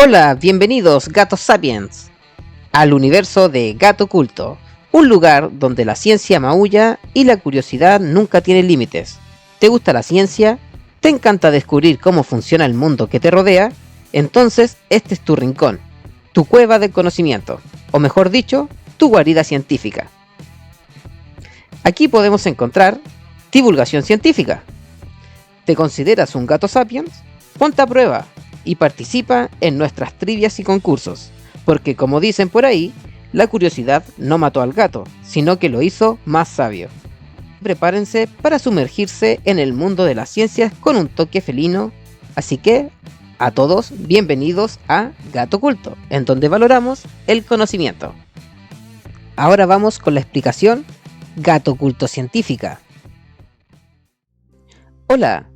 Hola, bienvenidos Gatos Sapiens al universo de Gato Oculto, un lugar donde la ciencia maulla y la curiosidad nunca tienen límites. ¿Te gusta la ciencia? ¿Te encanta descubrir cómo funciona el mundo que te rodea? Entonces este es tu rincón, tu cueva del conocimiento, o mejor dicho, tu guarida científica. Aquí podemos encontrar divulgación científica. ¿Te consideras un Gato Sapiens? Ponte a prueba y participa en nuestras trivias y concursos, porque como dicen por ahí, la curiosidad no mató al gato, sino que lo hizo más sabio. Prepárense para sumergirse en el mundo de las ciencias con un toque felino, así que a todos bienvenidos a Gato Oculto, en donde valoramos el conocimiento. Ahora vamos con la explicación Gato Oculto científica. Hola,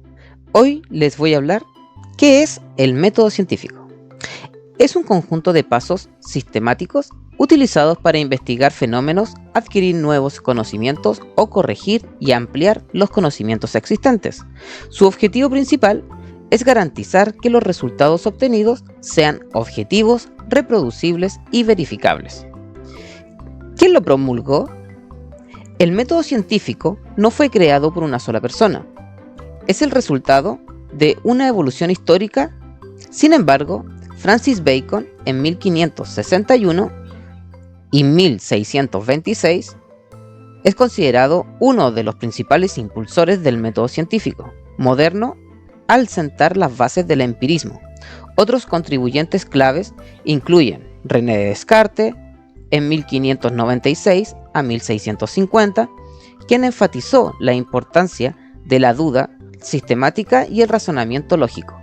hoy les voy a hablar ¿qué es el método científico? Es un conjunto de pasos sistemáticos utilizados para investigar fenómenos, adquirir nuevos conocimientos o corregir y ampliar los conocimientos existentes. Su objetivo principal es garantizar que los resultados obtenidos sean objetivos, reproducibles y verificables. ¿Quién lo promulgó? El método científico no fue creado por una sola persona. Es el resultado de una evolución histórica. Sin embargo, Francis Bacon en 1561 y 1626 es considerado uno de los principales impulsores del método científico moderno al sentar las bases del empirismo. Otros contribuyentes claves incluyen René Descartes en 1596 a 1650, quien enfatizó la importancia de la duda sistemática y el razonamiento lógico.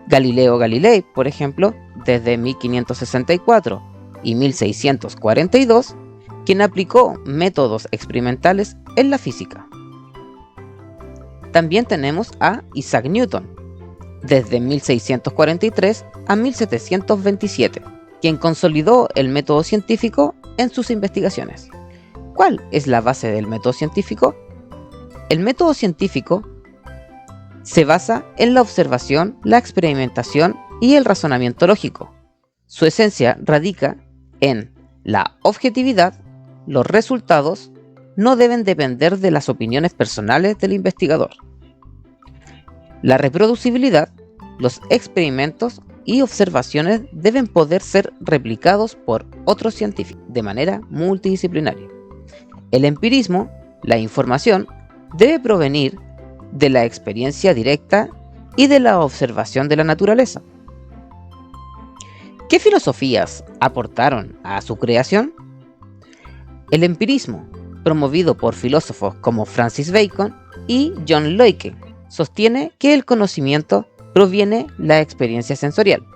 Galileo Galilei, por ejemplo, desde 1564 y 1642, quien aplicó métodos experimentales en la física. También tenemos a Isaac Newton, desde 1643 a 1727, quien consolidó el método científico en sus investigaciones. ¿Cuál es la base del método científico? El método científico se basa en la observación, la experimentación y el razonamiento lógico. Su esencia radica en la objetividad. Los resultados no deben depender de las opiniones personales del investigador. La reproducibilidad. Los experimentos y observaciones deben poder ser replicados por otros científicos de manera multidisciplinaria. El empirismo. La información debe provenir de la experiencia directa y de la observación de la naturaleza. ¿Qué filosofías aportaron a su creación? El empirismo, promovido por filósofos como Francis Bacon y John Locke, sostiene que el conocimiento proviene de la experiencia sensorial.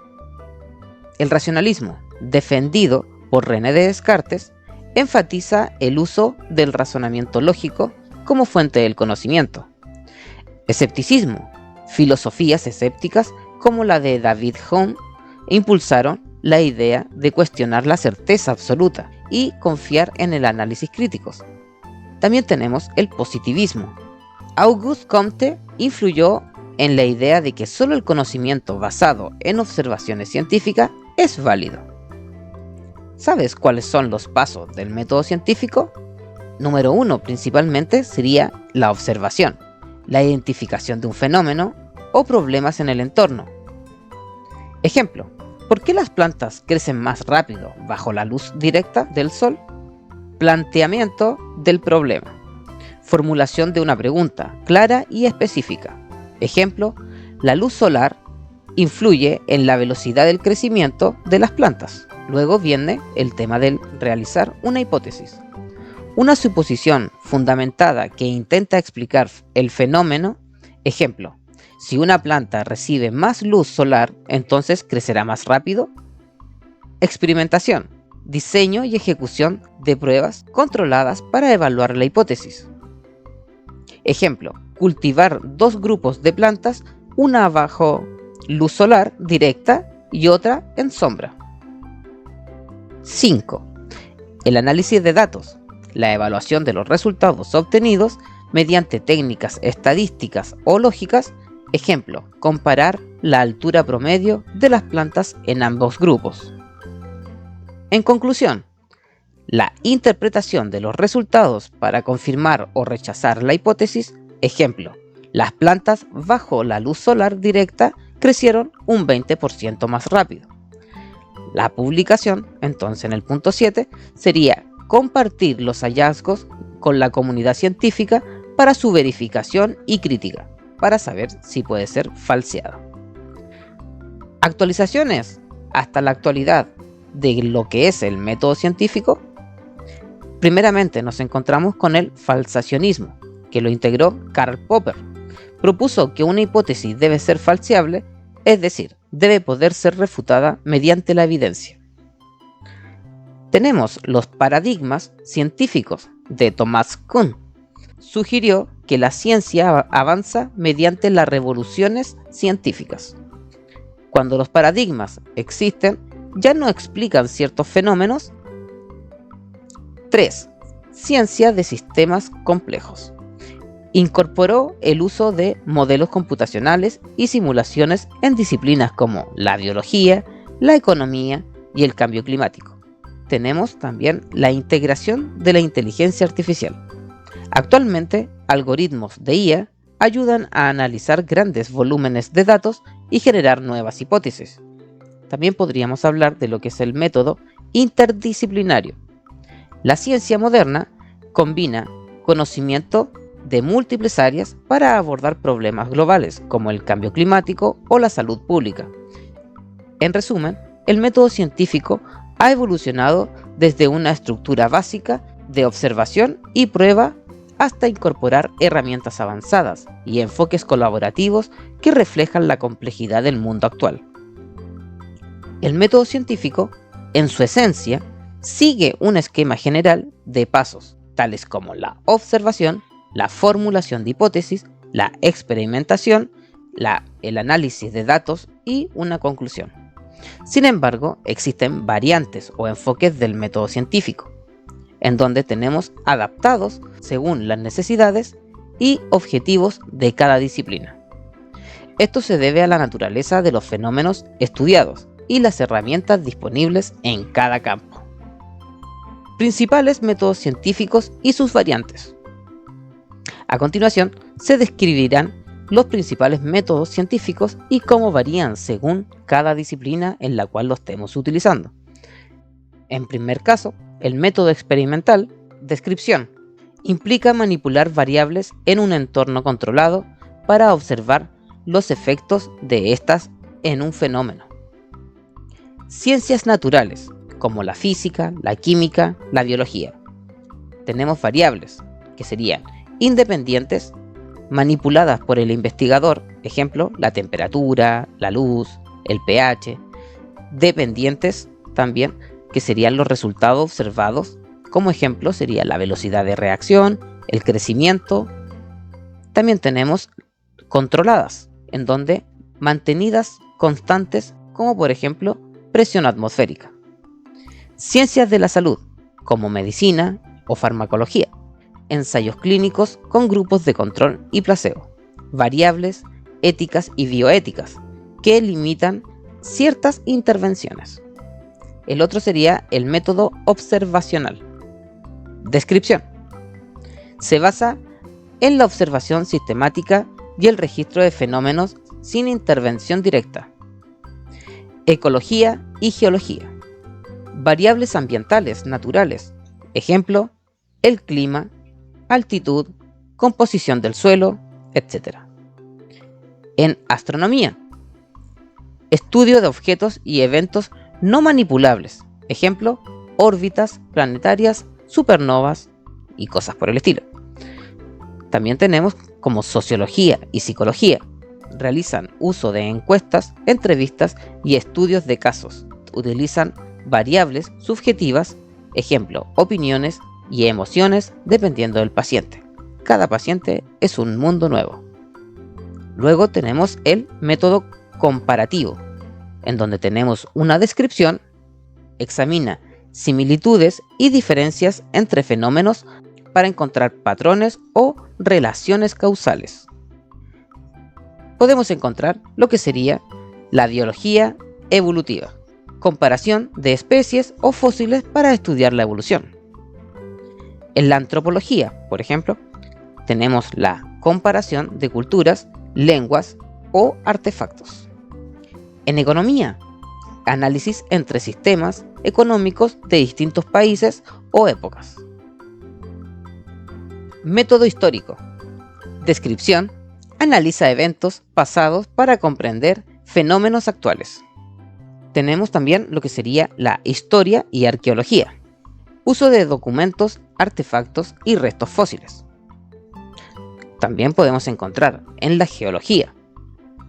El racionalismo, defendido por René Descartes, enfatiza el uso del razonamiento lógico como fuente del conocimiento. Escepticismo. Filosofías escépticas como la de David Hume impulsaron la idea de cuestionar la certeza absoluta y confiar en el análisis crítico. También tenemos el positivismo. Auguste Comte influyó en la idea de que solo el conocimiento basado en observaciones científicas es válido. ¿Sabes cuáles son los pasos del método científico? Número 1 principalmente sería la observación, la identificación de un fenómeno o problemas en el entorno. Ejemplo, ¿por qué las plantas crecen más rápido bajo la luz directa del sol? Planteamiento del problema. Formulación de una pregunta clara y específica. Ejemplo, la luz solar influye en la velocidad del crecimiento de las plantas. Luego viene el tema del realizar una hipótesis. Una suposición fundamentada que intenta explicar el fenómeno. Ejemplo, si una planta recibe más luz solar, entonces crecerá más rápido. Experimentación, diseño y ejecución de pruebas controladas para evaluar la hipótesis. Ejemplo, cultivar dos grupos de plantas, una bajo luz solar directa y otra en sombra. 5. El análisis de datos. La evaluación de los resultados obtenidos mediante técnicas estadísticas o lógicas Ejemplo, comparar la altura promedio de las plantas en ambos grupos. En conclusión, la interpretación de los resultados para confirmar o rechazar la hipótesis, ejemplo, las plantas bajo la luz solar directa crecieron un 20% más rápido. La publicación, entonces en el punto 7, sería compartir los hallazgos con la comunidad científica para su verificación y crítica, para saber si puede ser falseado. Actualizaciones hasta la actualidad de lo que es el método científico. Primeramente nos encontramos con el falsacionismo, que lo integró Karl Popper. Propuso que una hipótesis debe ser falseable, es decir, debe poder ser refutada mediante la evidencia. Tenemos los paradigmas científicos de Thomas Kuhn. Sugirió que la ciencia avanza mediante las revoluciones científicas. Cuando los paradigmas existen, ya no explican ciertos fenómenos. 3. Ciencia de sistemas complejos. Incorporó el uso de modelos computacionales y simulaciones en disciplinas como la biología, la economía y el cambio climático. Tenemos también la integración de la inteligencia artificial. Actualmente, algoritmos de IA ayudan a analizar grandes volúmenes de datos y generar nuevas hipótesis. También podríamos hablar de lo que es el método interdisciplinario. La ciencia moderna combina conocimiento de múltiples áreas para abordar problemas globales como el cambio climático o la salud pública. En resumen, el método científico ha evolucionado desde una estructura básica de observación y prueba hasta incorporar herramientas avanzadas y enfoques colaborativos que reflejan la complejidad del mundo actual. El método científico, en su esencia, sigue un esquema general de pasos, tales como la observación, la formulación de hipótesis, la experimentación, el análisis de datos y una conclusión. Sin embargo, existen variantes o enfoques del método científico, en donde tenemos adaptados según las necesidades y objetivos de cada disciplina. Esto se debe a la naturaleza de los fenómenos estudiados y las herramientas disponibles en cada campo. Principales métodos científicos y sus variantes. A continuación, se describirán los principales métodos científicos y cómo varían según cada disciplina en la cual los estemos utilizando. En primer caso, el método experimental, descripción, implica manipular variables en un entorno controlado para observar los efectos de estas en un fenómeno. Ciencias naturales, como la física, la química, la biología. Tenemos variables, que serían independientes, manipuladas por el investigador, ejemplo, la temperatura, la luz, el pH, dependientes también, que serían los resultados observados, como ejemplo sería la velocidad de reacción, el crecimiento. También tenemos controladas, en donde mantenidas constantes, como por ejemplo presión atmosférica. Ciencias de la salud, como medicina o farmacología. Ensayos clínicos con grupos de control y placebo. Variables éticas y bioéticas, que limitan ciertas intervenciones. El otro sería el método observacional. Descripción. Se basa en la observación sistemática y el registro de fenómenos sin intervención directa. Ecología y geología. Variables ambientales naturales. Ejemplo, el clima, altitud, composición del suelo, etc. En astronomía. Estudio de objetos y eventos no manipulables. Ejemplo, órbitas planetarias, supernovas y cosas por el estilo. También tenemos como sociología y psicología. Realizan uso de encuestas, entrevistas y estudios de casos. Utilizan variables subjetivas, ejemplo, opiniones y emociones dependiendo del paciente. Cada paciente es un mundo nuevo. Luego tenemos el método comparativo, en donde tenemos una descripción, examina similitudes y diferencias entre fenómenos para encontrar patrones o relaciones causales. podemos encontrar lo que sería la biología evolutiva, comparación de especies o fósiles para estudiar la evolución. En la antropología, por ejemplo, tenemos la comparación de culturas, lenguas o artefactos. En economía, análisis entre sistemas económicos de distintos países o épocas. Método histórico. Descripción. Analiza eventos pasados para comprender fenómenos actuales. Tenemos también lo que sería la historia y arqueología. Uso de documentos, artefactos y restos fósiles. También podemos encontrar en la geología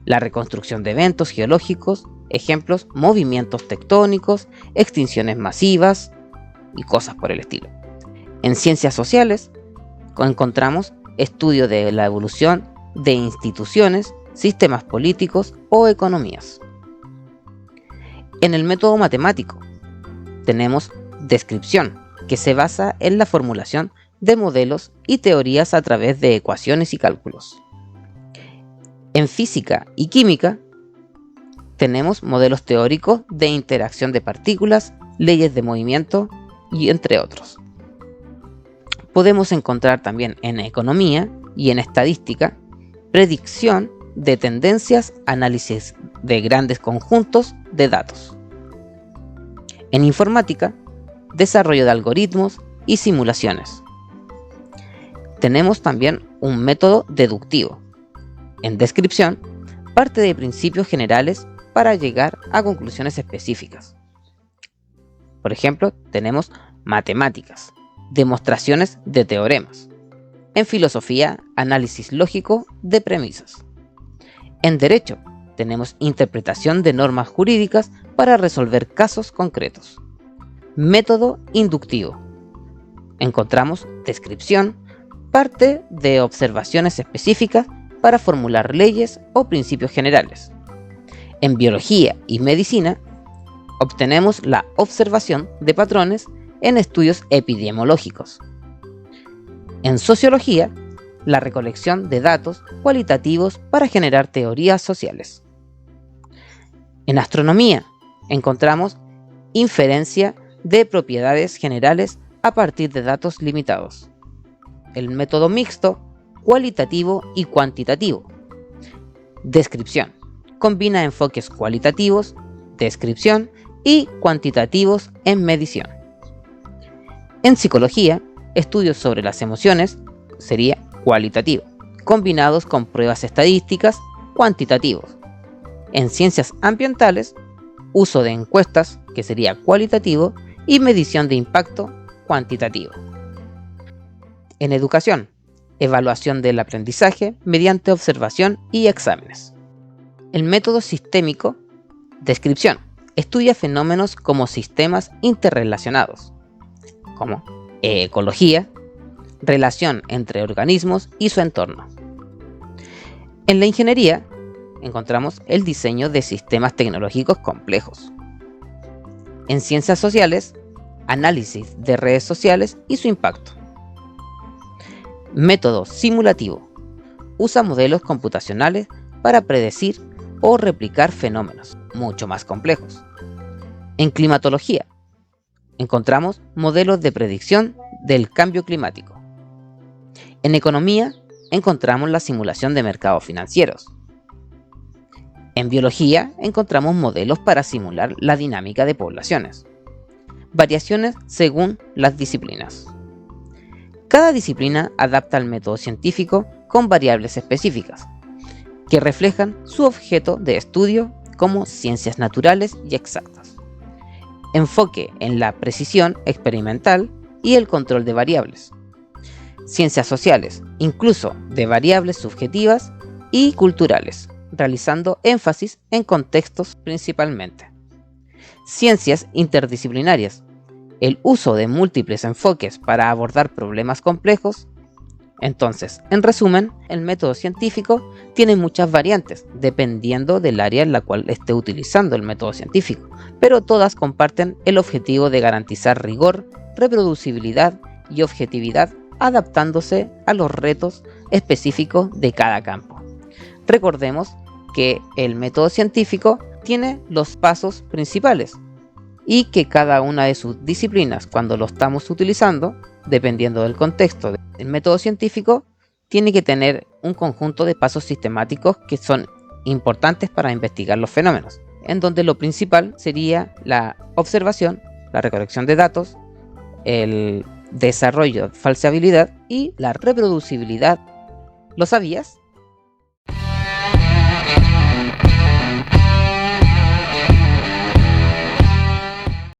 la reconstrucción de eventos geológicos, ejemplos, movimientos tectónicos, extinciones masivas y cosas por el estilo. En ciencias sociales encontramos estudio de la evolución de instituciones, sistemas políticos o economías. En el método matemático tenemos descripción, que se basa en la formulación de modelos y teorías a través de ecuaciones y cálculos. En física y química tenemos modelos teóricos de interacción de partículas, leyes de movimiento y entre otros. Podemos encontrar también en economía y en estadística predicción de tendencias, análisis de grandes conjuntos de datos. En informática, desarrollo de algoritmos y simulaciones. Tenemos también un método deductivo. En descripción, parte de principios generales para llegar a conclusiones específicas. Por ejemplo, tenemos matemáticas, demostraciones de teoremas. En filosofía, análisis lógico de premisas. En derecho, tenemos interpretación de normas jurídicas para resolver casos concretos. Método inductivo. Encontramos descripción, parte de observaciones específicas para formular leyes o principios generales. En biología y medicina, obtenemos la observación de patrones en estudios epidemiológicos. En sociología, la recolección de datos cualitativos para generar teorías sociales. En astronomía, encontramos inferencia de propiedades generales a partir de datos limitados. El método mixto, cualitativo y cuantitativo. Descripción. Combina enfoques cualitativos, descripción y cuantitativos en medición. En psicología, estudios sobre las emociones sería cualitativo, combinados con pruebas estadísticas, cuantitativos. En ciencias ambientales, uso de encuestas, que sería cualitativo, y medición de impacto, cuantitativo. En educación, evaluación del aprendizaje mediante observación y exámenes. El método sistémico, descripción, estudia fenómenos como sistemas interrelacionados, como ecología, relación entre organismos y su entorno. En la ingeniería, encontramos el diseño de sistemas tecnológicos complejos. En ciencias sociales, análisis de redes sociales y su impacto. Método simulativo. Usa modelos computacionales para predecir o replicar fenómenos mucho más complejos. En climatología, encontramos modelos de predicción del cambio climático. En economía, encontramos la simulación de mercados financieros. En biología, encontramos modelos para simular la dinámica de poblaciones. Variaciones según las disciplinas. Cada disciplina adapta el método científico con variables específicas, que reflejan su objeto de estudio como ciencias naturales y exactas. Enfoque en la precisión experimental y el control de variables. Ciencias sociales, incluso de variables subjetivas y culturales, realizando énfasis en contextos principalmente. Ciencias interdisciplinarias, el uso de múltiples enfoques para abordar problemas complejos. Entonces, en resumen, el método científico tiene muchas variantes, dependiendo del área en la cual esté utilizando el método científico, pero todas comparten el objetivo de garantizar rigor, reproducibilidad y objetividad, adaptándose a los retos específicos de cada campo. Recordemos que el método científico tiene los pasos principales y que cada una de sus disciplinas, cuando lo estamos utilizando, dependiendo del contexto del método científico, tiene que tener un conjunto de pasos sistemáticos que son importantes para investigar los fenómenos, en donde lo principal sería la observación, la recolección de datos, el desarrollo, falseabilidad y la reproducibilidad. ¿Lo sabías?